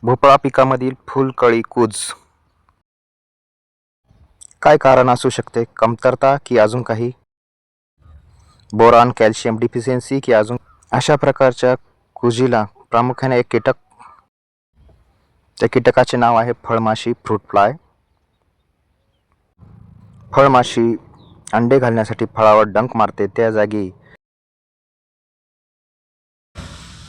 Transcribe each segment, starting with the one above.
भोपळा पिकामधील फुलकळी कूज काय कारण असू शकते? कमतरता की अजून काही? बोरान कॅल्शियम डिफिशियन्सी की अजून? अशा प्रकारच्या कुजीला प्रामुख्याने एक कीटक, त्या कीटकाचे नाव आहे फळमाशी, फ्रूट फ्लाय. फळमाशी अंडे घालण्यासाठी फळावर डंक मारते, त्या जागी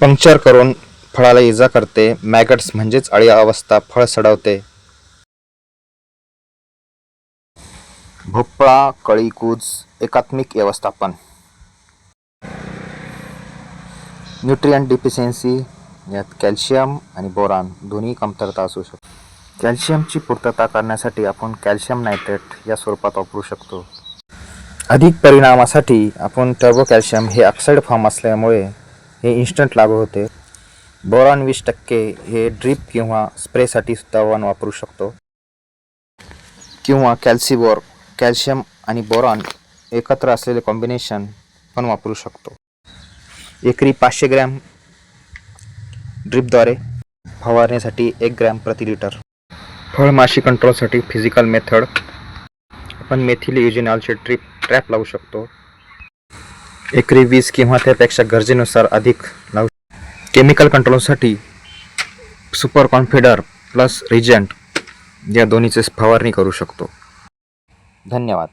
पंक्चर करून फळाला इजा करते. मॅगट्स म्हणजेच अळी अवस्था फळ सडवते. भोपळा कळी कूज एकात्मिक व्यवस्थापन. न्यूट्रिएंट डिफिशियन्सी, यात कॅल्शियम आणि बोरान दोन्ही कमतरता असू शकते. कॅल्शियमची पूर्तता करण्यासाठी आपण कॅल्शियम नायट्रेट या स्वरूपात वापरू शकतो. अधिक परिणामासाठी आपण टर्बो कॅल्शियम हे ऑक्साईड फॉर्म असल्यामुळे हे इन्स्टंट लागू होते. बोरॉन 20% हे ड्रीप किंवा स्प्रेसाठी सुद्धा आपण वापरू शकतो. किंवा कॅल्सिबोर, कॅल्शियम आणि बोरॉन एकत्र असलेले कॉम्बिनेशन पण वापरू शकतो. एकरी 500 ग्रॅम ड्रीपद्वारे फवारण्यासाठी 1 ग्रॅम प्रति लिटर. फळमाशी कंट्रोलसाठी फिजिकल मेथड, आपण मेथिल युजिनॉलचे ट्रॅप लावू शकतो. एकरी 20 किंवा त्यापेक्षा गरजेनुसार अधिक लावू. केमिकल कंट्रोलसाठी सुपर कॉन्फिडर प्लस रिजंट या दोन्हीचे फवारणी करू शकतो. धन्यवाद.